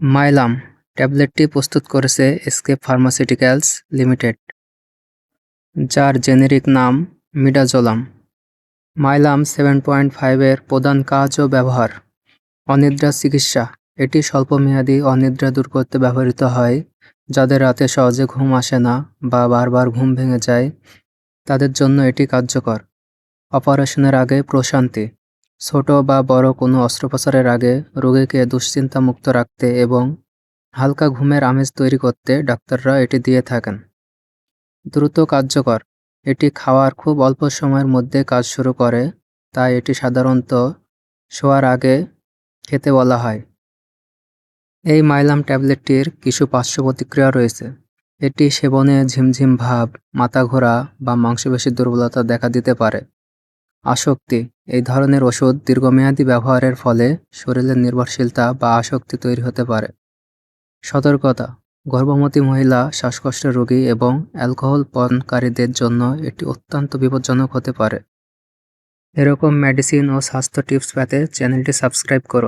Milam ট্যাবলেটটি প্রস্তুত করেছে এসকেপ ফার্মাসিউটিক্যালস লিমিটেড, যার জেনেরিক নাম মিডাজোলাম। মাইলাম 7.5 এর প্রধান কাজ ও ব্যবহার: অনিদ্রা চিকিৎসা। এটি স্বল্পমেয়াদী অনিদ্রা দূর করতে ব্যবহৃত হয়। যাদের রাতে সহজে ঘুম আসে না বা বারবার ঘুম ভেঙে যায়, তাদের জন্য এটি কার্যকর। অপারেশনের আগে প্রশান্তি। ছোট বা বড় কোনো অস্ত্রোপচারের আগে রোগীকে দুশ্চিন্তামুক্ত রাখতে এবং হালকা ঘুমের আমেজ তৈরি করতে ডাক্তাররা এটি দিয়ে থাকেন। দ্রুত কার্যকর। এটি খাওয়ার খুব অল্প সময়ের মধ্যে কাজ শুরু করে, তাই এটি সাধারণত শোয়ার আগে খেতে বলা হয়। এই মাইলাম ট্যাবলেটটির কিছু পার্শ্ব প্রতিক্রিয়া রয়েছে। এটি সেবনে ঝিমঝিম ভাব, মাথা ঘোরা বা মাংসপেশির দুর্বলতা দেখা দিতে পারে। আসক্তি। এই ধরনের ওষুধ দীর্ঘমেয়াদী ব্যবহারের ফলে শরীরে নির্ভরশীলতা বা আসক্তি তৈরি হতে পারে। সতর্কতা: গর্ভবতী মহিলা, শ্বাসকষ্টের রোগী এবং অ্যালকোহল পানকারীদের জন্য এটি অত্যন্ত বিপজ্জনক হতে পারে। এরকম মেডিসিন ও স্বাস্থ্য টিপস পেতে চ্যানেলটি সাবস্ক্রাইব করুন।